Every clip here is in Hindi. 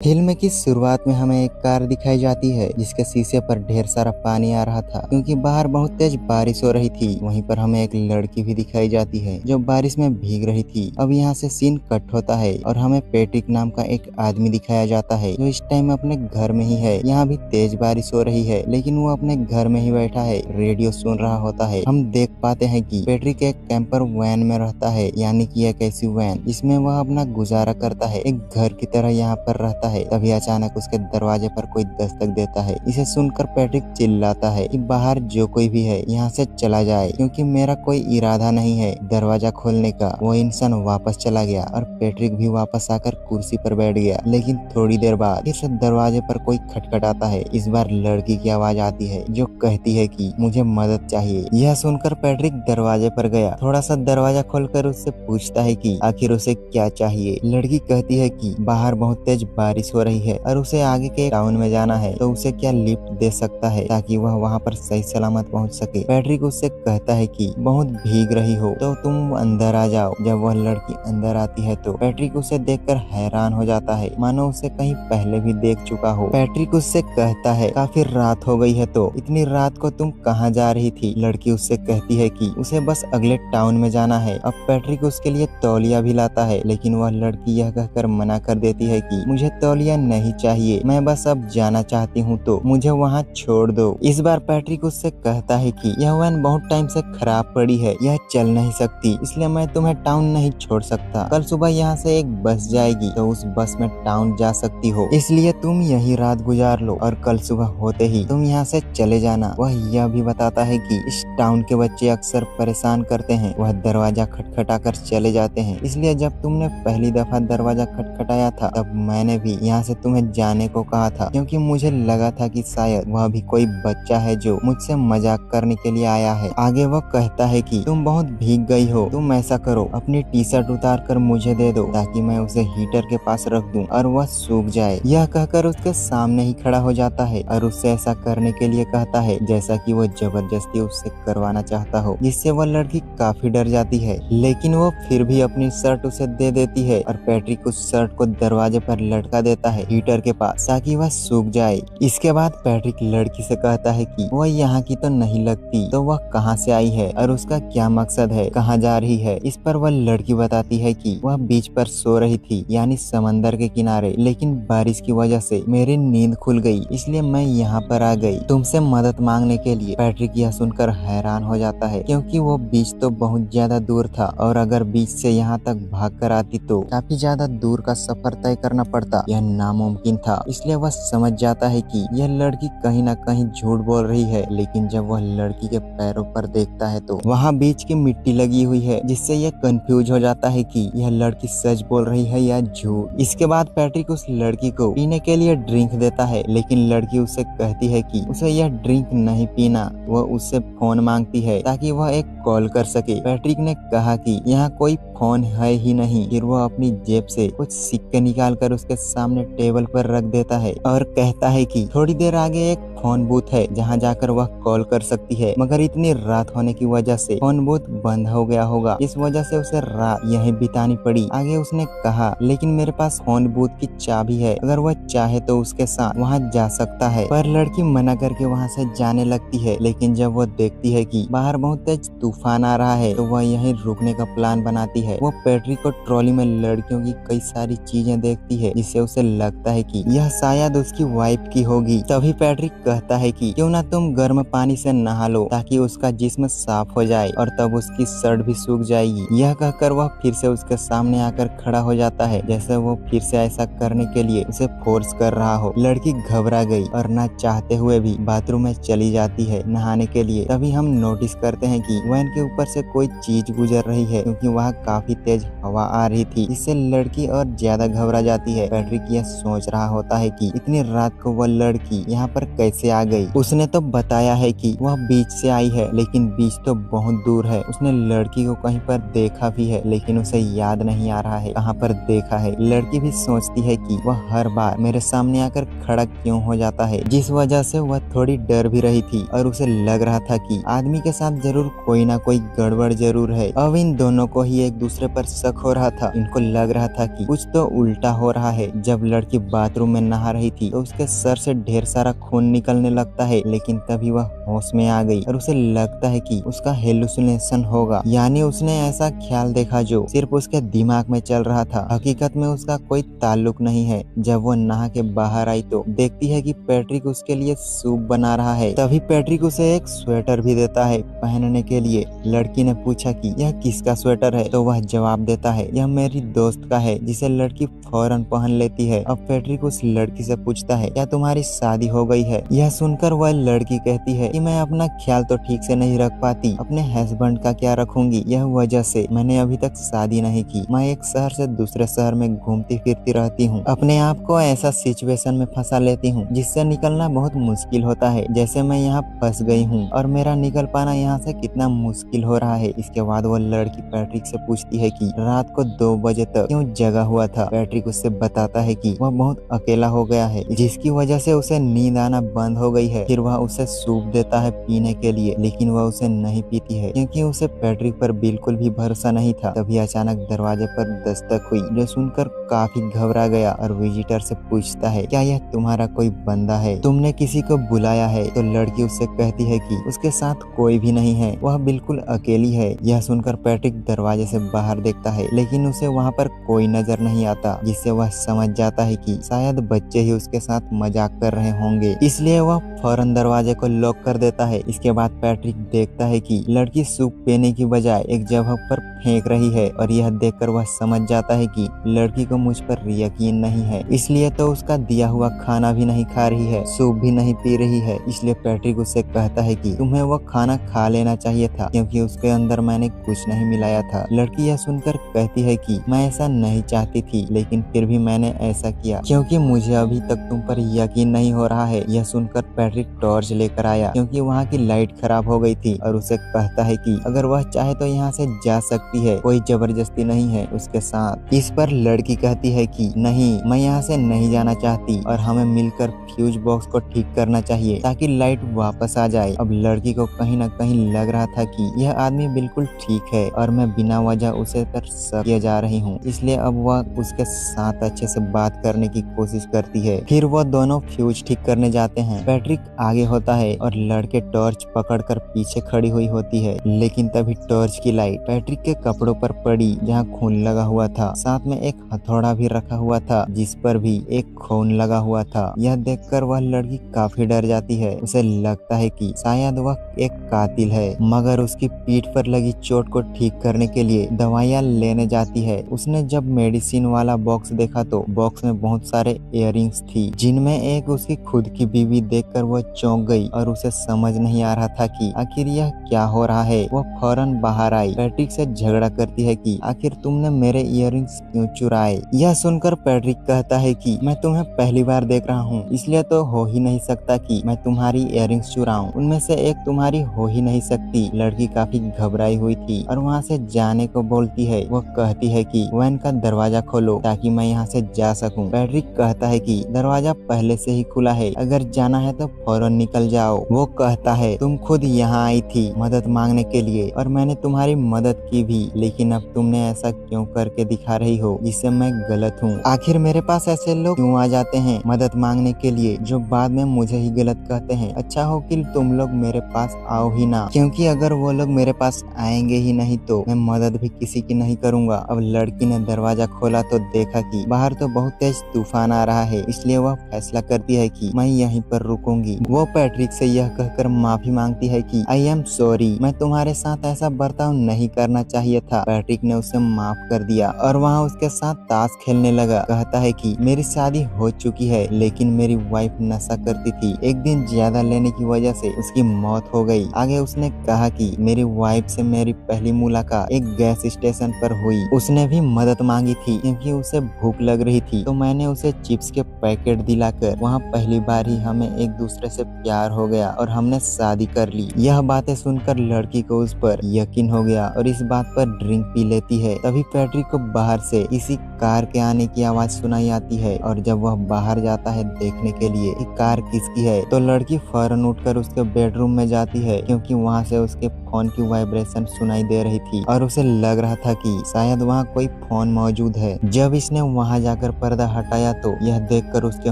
फिल्म की शुरुआत में हमें एक कार दिखाई जाती है जिसके शीशे पर ढेर सारा पानी आ रहा था क्योंकि बाहर बहुत तेज बारिश हो रही थी। वहीं पर हमें एक लड़की भी दिखाई जाती है जो बारिश में भीग रही थी। अब यहाँ से सीन कट होता है और हमें पैट्रिक नाम का एक आदमी दिखाया जाता है जो इस टाइम अपने घर में ही है। यहाँ भी तेज बारिश हो रही है लेकिन वो अपने घर में ही बैठा है, रेडियो सुन रहा होता है। हम देख पाते हैं कि पैट्रिक एक कैंपर वैन में रहता है, यानी कि एक ऐसी वैन जिसमें वह अपना गुजारा करता है, एक घर की तरह यहाँ पर रहता है। तभी अचानक उसके दरवाजे पर कोई दस्तक देता है। इसे सुनकर पैट्रिक चिल्लाता है कि बाहर जो कोई भी है यहाँ से चला जाए क्योंकि मेरा कोई इरादा नहीं है दरवाजा खोलने का। वो इंसान वापस चला गया और पैट्रिक भी वापस आकर कुर्सी पर बैठ गया। लेकिन थोड़ी देर बाद फिर से दरवाजे पर कोई खटखटाता है। इस बार लड़की की आवाज आती है जो कहती है कि मुझे मदद चाहिए। यह सुनकर पैट्रिक दरवाजे पर गया, थोड़ा सा दरवाजा खोलकर उससे पूछता है कि आखिर उसे क्या चाहिए। लड़की कहती है कि बाहर बहुत तेज बारिश हो रही है और उसे आगे के टाउन में जाना है, तो उसे क्या लिफ्ट दे सकता है ताकि वह वहां पर सही सलामत पहुंच सके। पैट्रिक उससे कहता है कि बहुत भीग रही हो तो तुम अंदर आ जाओ। जब वह लड़की अंदर आती है तो पैट्रिक उसे देखकर हैरान हो जाता है, मानो उसे कहीं पहले भी देख चुका हो। पैट्रिक उससे कहता है काफी रात हो गई है, तो इतनी रात को तुम कहाँ जा रही थी। लड़की उससे कहती है कि उसे बस अगले टाउन में जाना है। अब पैट्रिक उसके लिए तौलिया भी लाता है लेकिन वह लड़की यह कहकर मना कर देती है कि मुझे तौलिया नहीं चाहिए, मैं बस अब जाना चाहती हूँ तो मुझे वहाँ छोड़ दो। इस बार पैट्रिक उससे कहता है कि यह वैन बहुत टाइम से खराब पड़ी है, यह चल नहीं सकती, इसलिए मैं तुम्हें टाउन नहीं छोड़ सकता। कल सुबह यहाँ से एक बस जाएगी तो उस बस में टाउन जा सकती हो, इसलिए तुम यही रात गुजार लो और कल सुबह होते ही तुम यहाँ से चले जाना। वह यह भी बताता है कि इस टाउन के बच्चे अक्सर परेशान करते हैं। वह दरवाजा खटखटा कर चले जाते हैं, इसलिए जब तुमने पहली दफा दरवाजा खटखटाया था तब मैंने भी यहाँ से तुम्हें जाने को कहा था क्योंकि मुझे लगा था कि शायद वह भी कोई बच्चा है जो मुझसे मजाक करने के लिए आया है। आगे वह कहता है कि तुम बहुत भीग गई हो, तुम ऐसा करो अपनी टी शर्ट उतार कर मुझे दे दो ताकि मैं उसे हीटर के पास रख दूं और वह सूख जाए। यह कहकर उसके सामने ही खड़ा हो जाता है और उससे ऐसा करने के लिए कहता है जैसा कि वो जबरदस्ती उससे करवाना चाहता हो, जिससे वह लड़की काफी डर जाती है। लेकिन वो फिर भी अपनी शर्ट उसे दे देती है और पैट्रिक उस शर्ट को दरवाजे पर लटका देता है हीटर के पास ताकि वह सूख जाए। इसके बाद पैट्रिक लड़की से कहता है कि वह यहाँ की तो नहीं लगती, तो वह कहाँ से आई है और उसका क्या मकसद है, कहाँ जा रही है। इस पर वह लड़की बताती है कि वह बीच पर सो रही थी, यानी समंदर के किनारे, लेकिन बारिश की वजह से मेरी नींद खुल गई, इसलिए मैं यहाँ पर आ गई तुमसे मदद मांगने के लिए। पैट्रिक यह सुनकर हैरान हो जाता है क्योंकि वो बीच तो बहुत ज्यादा दूर था और अगर बीच से यहाँ तक भाग कर आती तो काफी ज्यादा दूर का सफर तय करना पड़ता, यह नामुमकिन था। इसलिए वह समझ जाता है कि यह लड़की कहीं ना कहीं झूठ बोल रही है। लेकिन जब वह लड़की के पैरों पर देखता है तो वहाँ बीच की मिट्टी लगी हुई है, जिससे यह कंफ्यूज हो जाता है कि यह लड़की सच बोल रही है या झूठ। इसके बाद पैट्रिक उस लड़की को पीने के लिए ड्रिंक देता है लेकिन लड़की उससे कहती है कि उसे यह ड्रिंक नहीं पीना। वह उससे फोन मांगती है ताकि वह एक कॉल कर सके। पैट्रिक ने कहा कि यहाँ कोई फोन है ही नहीं। फिर वह अपनी जेब से कुछ सिक्के निकाल कर उसके सामने टेबल पर रख देता है और कहता है कि थोड़ी देर आगे एक फोन बूथ है जहाँ जाकर वह कॉल कर सकती है, मगर इतनी रात होने की वजह से फोन बूथ बंद हो गया होगा, इस वजह से उसे रात यहीं बितानी पड़ी। आगे उसने कहा लेकिन मेरे पास फोन बूथ की चाबी है, अगर वह चाहे तो उसके साथ वहाँ जा सकता है। पर लड़की मना करके वहाँ से जाने लगती है। लेकिन जब वह देखती है कि बाहर बहुत तेज तूफान आ रहा है तो वह यहीं रुकने का प्लान बनाती है। वो पैट्रिक को ट्रॉली में लड़कियों की कई सारी चीजें देखती है जिससे उसे लगता है कि यह शायद उसकी वाइफ की होगी। तभी पैट्रिक कहता है कि क्यों ना तुम गर्म पानी से नहा लो ताकि उसका जिस्म साफ हो जाए और तब उसकी शर्ट भी सूख जाएगी। यह कहकर वह फिर से उसके सामने आकर खड़ा हो जाता है जैसे वो फिर से ऐसा करने के लिए उसे फोर्स कर रहा हो। लड़की घबरा गई और ना चाहते हुए भी बाथरूम में चली जाती है नहाने के लिए। तभी हम नोटिस करते हैं कि वैन के ऊपर से कोई चीज गुजर रही है क्योंकि वहाँ काफी तेज हवा आ रही थी, इससे लड़की और ज्यादा घबरा जाती है। पैट्रिक यह सोच रहा होता है कि इतनी रात को वह लड़की यहाँ पर कैसे आ गई। उसने तो बताया है कि वह बीच से आई है लेकिन बीच तो बहुत दूर है। उसने लड़की को कहीं पर देखा भी है लेकिन उसे याद नहीं आ रहा है कहाँ पर देखा है। लड़की भी सोचती है कि वह हर बार मेरे सामने आकर खड़ा क्यों हो जाता है, जिस वजह से वह थोड़ी डर भी रही थी और उसे लग रहा था कि आदमी के साथ जरूर कोई ना कोई गड़बड़ जरूर है। अब इन दोनों को ही एक दूसरे पर शक हो रहा था। इनको लग रहा था कि कुछ तो उल्टा हो रहा है। जब लड़की बाथरूम में नहा रही थी तो उसके सर से ढेर सारा खून निकलने लगता है, लेकिन तभी वह होश में आ गई और उसे लगता है कि उसका हेलुसिनेशन होगा, यानी उसने ऐसा ख्याल देखा जो सिर्फ उसके दिमाग में चल रहा था। हकीकत में उसका कोई ताल्लुक नहीं है। जब वो नहा के बाहर आई तो देखती है कि पैट्रिक उसके लिए सूप बना रहा है। तभी पैट्रिक उसे एक स्वेटर भी देता है पहनने के लिए। लड़की ने पूछा कि यह किसका स्वेटर है, तो वह जवाब देता है यह मेरी दोस्त का है, जिसे लड़की फौरन पहन लेती है। अब पैट्रिक उस लड़की से पूछता है क्या तुम्हारी शादी हो गई है। यह सुनकर वह लड़की कहती है कि मैं अपना ख्याल तो ठीक से नहीं रख पाती, अपने हस्बैंड का क्या रखूंगी, यह वजह से मैंने अभी तक शादी नहीं की। मैं एक शहर से दूसरे शहर में घूमती फिरती रहती हूँ, अपने आप को ऐसा सिचुएशन में फंसा लेती हूँ जिससे निकलना बहुत मुश्किल होता है, जैसे मैं यहाँ फंस गई हूँ और मेरा निकल पाना यहाँ से कितना मुश्किल हो रहा है। इसके बाद वो लड़की पैट्रिक से पूछती है कि रात को 2 बजे तक क्यों जगा हुआ था। पैट्रिक उससे बताता है कि वह बहुत अकेला हो गया है, जिसकी वजह से उसे नींद आना बंद हो गई है। फिर वह उसे सूप देता है पीने के लिए, लेकिन वह उसे नहीं पीती है क्योंकि उसे पैट्रिक पर बिल्कुल भी भरोसा नहीं था। तभी अचानक दरवाजे पर दस्तक हुई, जो सुनकर काफी घबरा गया और विजिटर से पूछता है क्या यह तुम्हारा कोई बंदा है, तुमने किसी को बुलाया है। तो लड़की उससे कहती है कि उसके साथ कोई भी नहीं है, वह बिल्कुल अकेली है। यह सुनकर पैट्रिक दरवाजे से बाहर देखता है, लेकिन उसे वहाँ पर कोई नजर नहीं आता, जिससे वह समझ जाता है कि शायद बच्चे ही उसके साथ मजाक कर रहे होंगे, इसलिए वह फौरन दरवाजे को लॉक कर देता है। इसके बाद पैट्रिक देखता है कि लड़की सूप पीने की बजाय एक जगह पर फेंक रही है और यह देखकर वह समझ जाता है कि लड़की को मुझ पर यकीन नहीं है, इसलिए तो उसका दिया हुआ खाना भी नहीं खा रही है, सूप भी नहीं पी रही है। इसलिए पैट्रिक उससे कहता है कि तुम्हें वो खाना खा लेना चाहिए था, क्योंकि उसके अंदर मैंने कुछ नहीं मिलाया था। लड़की यह सुनकर कहती है कि मैं ऐसा नहीं चाहती थी, लेकिन फिर भी मैंने ऐसा किया क्योंकि मुझे अभी तक तुम पर यकीन नहीं हो रहा है। यह सुनकर पैट्रिक टॉर्च लेकर आया क्योंकि वहाँ की लाइट खराब हो गई थी और उसे कहता है कि अगर वह चाहे तो यहाँ से जा सकती है, कोई जबरदस्ती नहीं है उसके साथ। इस पर लड़की कहती है कि नहीं, मैं यहाँ से नहीं जाना चाहती और हमें मिलकर फ्यूज बॉक्स को ठीक करना चाहिए ताकि लाइट वापस आ जाए। अब लड़की को कहीं न कहीं लग रहा था कि यह आदमी बिल्कुल ठीक है और मैं बिना वजह उसे पर शक किए जा रही हूँ, इसलिए अब वह उसके साथ अच्छे से बात करने की कोशिश करती है। फिर वह दोनों फ्यूज ठीक करने जाते हैं। पैट्रिक आगे होता है और लड़के टॉर्च पकड़कर पीछे खड़ी हुई होती है, लेकिन तभी टॉर्च की लाइट पैट्रिक के कपड़ों पर पड़ी जहाँ खून लगा हुआ था। साथ में एक हथौड़ा भी रखा हुआ था जिस पर भी एक खून लगा हुआ था। यह देखकर वह लड़की काफी डर जाती है। उसे लगता है कि शायद वह एक कातिल है, मगर उसकी पीठ पर लगी चोट को ठीक करने के लिए दवाइयाँ लेने जाती है। उसने जब मेडिसिन वाला बॉक्स देखा तो बॉक्स में बहुत सारे इयररिंग्स थी, जिनमें एक उसकी खुद की बीवी देखकर वह चौंक गई और उसे समझ नहीं आ रहा था कि आखिर यह क्या हो रहा है। वह फौरन बाहर आई, पैट्रिक से झगड़ा करती है कि आखिर तुमने मेरे इयररिंग्स क्यों चुराए। यह सुनकर पैट्रिक कहता है कि मैं तुम्हें पहली बार देख रहा हूँ, इसलिए तो हो ही नहीं सकता कि मैं तुम्हारी इयररिंग्स चुराऊं, उनमें से एक तुम्हारी हो ही नहीं सकती। लड़की काफी घबराई हुई थी और वहाँ से जाने को बोलती है। वह कहती है कि वैन का दरवाजा खोलो ताकि मैं यहाँ से जा सकूं। पैट्रिक कहता है कि दरवाजा पहले से ही खुला है, अगर जाना है तो फौरन निकल जाओ। वो कहता है तुम खुद यहाँ आई थी मदद मांगने के लिए और मैंने तुम्हारी मदद की भी, लेकिन अब तुमने ऐसा क्यों करके दिखा रही हो जिससे मैं गलत हूँ। आखिर मेरे पास ऐसे लोग क्यों आ जाते हैं मदद मांगने के लिए जो बाद में मुझे ही गलत कहते हैं। अच्छा हो कि तुम लोग मेरे पास आओ ही ना, क्योंकि अगर वो लोग मेरे पास आएंगे ही नहीं तो मैं मदद भी किसी की नहीं करूँगा। अब लड़की ने दरवाजा खोला तो देखा कि बाहर तो बहुत तेज तूफान आ रहा है, इसलिए वह फैसला करती है कि मैं यहीं पर रुकूंगी। वो पैट्रिक से यह कहकर माफी मांगती है कि आई एम सॉरी, मैं तुम्हारे साथ ऐसा बर्ताव नहीं करना चाहिए था। पैट्रिक ने उसे माफ कर दिया और वहाँ उसके साथ ताश खेलने लगा। कहता है कि मेरी शादी हो चुकी है, लेकिन मेरी वाइफ नशा करती थी, एक दिन ज्यादा लेने की वजह से उसकी मौत हो गई। आगे उसने कहा कि मेरी वाइफ से मेरी पहली मुलाकात एक गैस स्टेशन पर हुई। उसने भी मदद मांगी थी क्योंकि उसे भूख लग रही थी, तो मैंने उसे चिप्स के पैकेट दिलाकर वहाँ पहली बार ही हमें एक दूसरे से प्यार हो गया और हमने शादी कर ली। यह बातें सुनकर लड़की को उस पर यकीन हो गया और इस बात पर ड्रिंक पी लेती है। तभी पैट्रिक को बाहर से किसी कार के आने की आवाज सुनाई आती है और जब वह बाहर जाता है देखने के लिए कि कार किसकी है, तो लड़की फौरन उठकर उसके बेडरूम में जाती है क्योंकि वहाँ से उसके फोन की वाइब्रेशन सुनाई दे रही थी और उसे लग रहा था कि शायद वहाँ कोई फोन मौजूद है। जब इसने वहाँ जाकर पर्दा हटाया तो यह देखकर उसके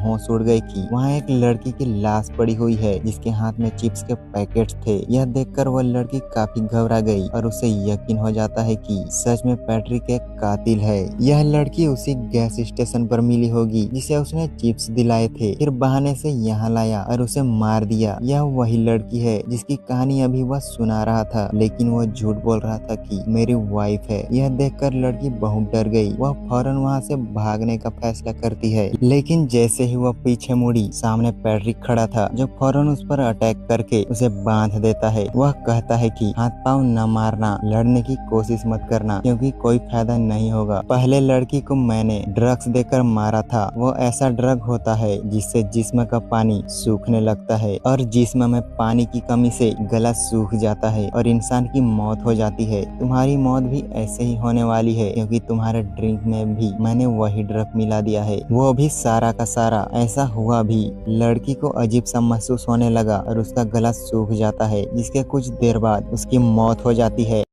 होश उड़ गए कि वहाँ एक लड़की की लाश पड़ी हुई है जिसके हाथ में चिप्स के पैकेट्स थे। यह देखकर वह लड़की काफी घबरा गई और उसे यकीन हो जाता है कि सच में पैट्रिक एक कातिल है। यह लड़की उसी गैस स्टेशन पर मिली होगी जिसे उसने चिप्स दिलाए थे, फिर बहाने से यहाँ लाया और उसे मार दिया। यह वही लड़की है जिसकी कहानी अभी वह सुना रहा था, लेकिन वह झूठ बोल रहा था कि मेरी वाइफ है। यह देखकर लड़की बहुत डर गई। वह फौरन वहाँ से भागने का फैसला करती है, लेकिन जैसे ही वह पीछे मुड़ी सामने पैट्रिक खड़ा था जो फौरन उस पर अटैक करके उसे बांध देता है। वह कहता है कि हाथ पांव न मारना, लड़ने की कोशिश मत करना क्योंकि कोई फायदा नहीं होगा। पहले लड़की को मैंने ड्रग्स देकर मारा था। वो ऐसा ड्रग होता है जिससे जिस्म का पानी सूखने लगता है और जिस्म में पानी की कमी से गला सूख जाता है और इंसान की मौत हो जाती है। तुम्हारी मौत भी ऐसे ही होने वाली है क्योंकि तुम्हारे ड्रिंक में भी मैंने वही ड्रग मिला दिया है। वो भी सारा का सारा। ऐसा हुआ भी। लड़की को अजीब सा महसूस होने लगा और उसका गला सूख जाता है, जिसके कुछ देर बाद उसकी मौत हो जाती है।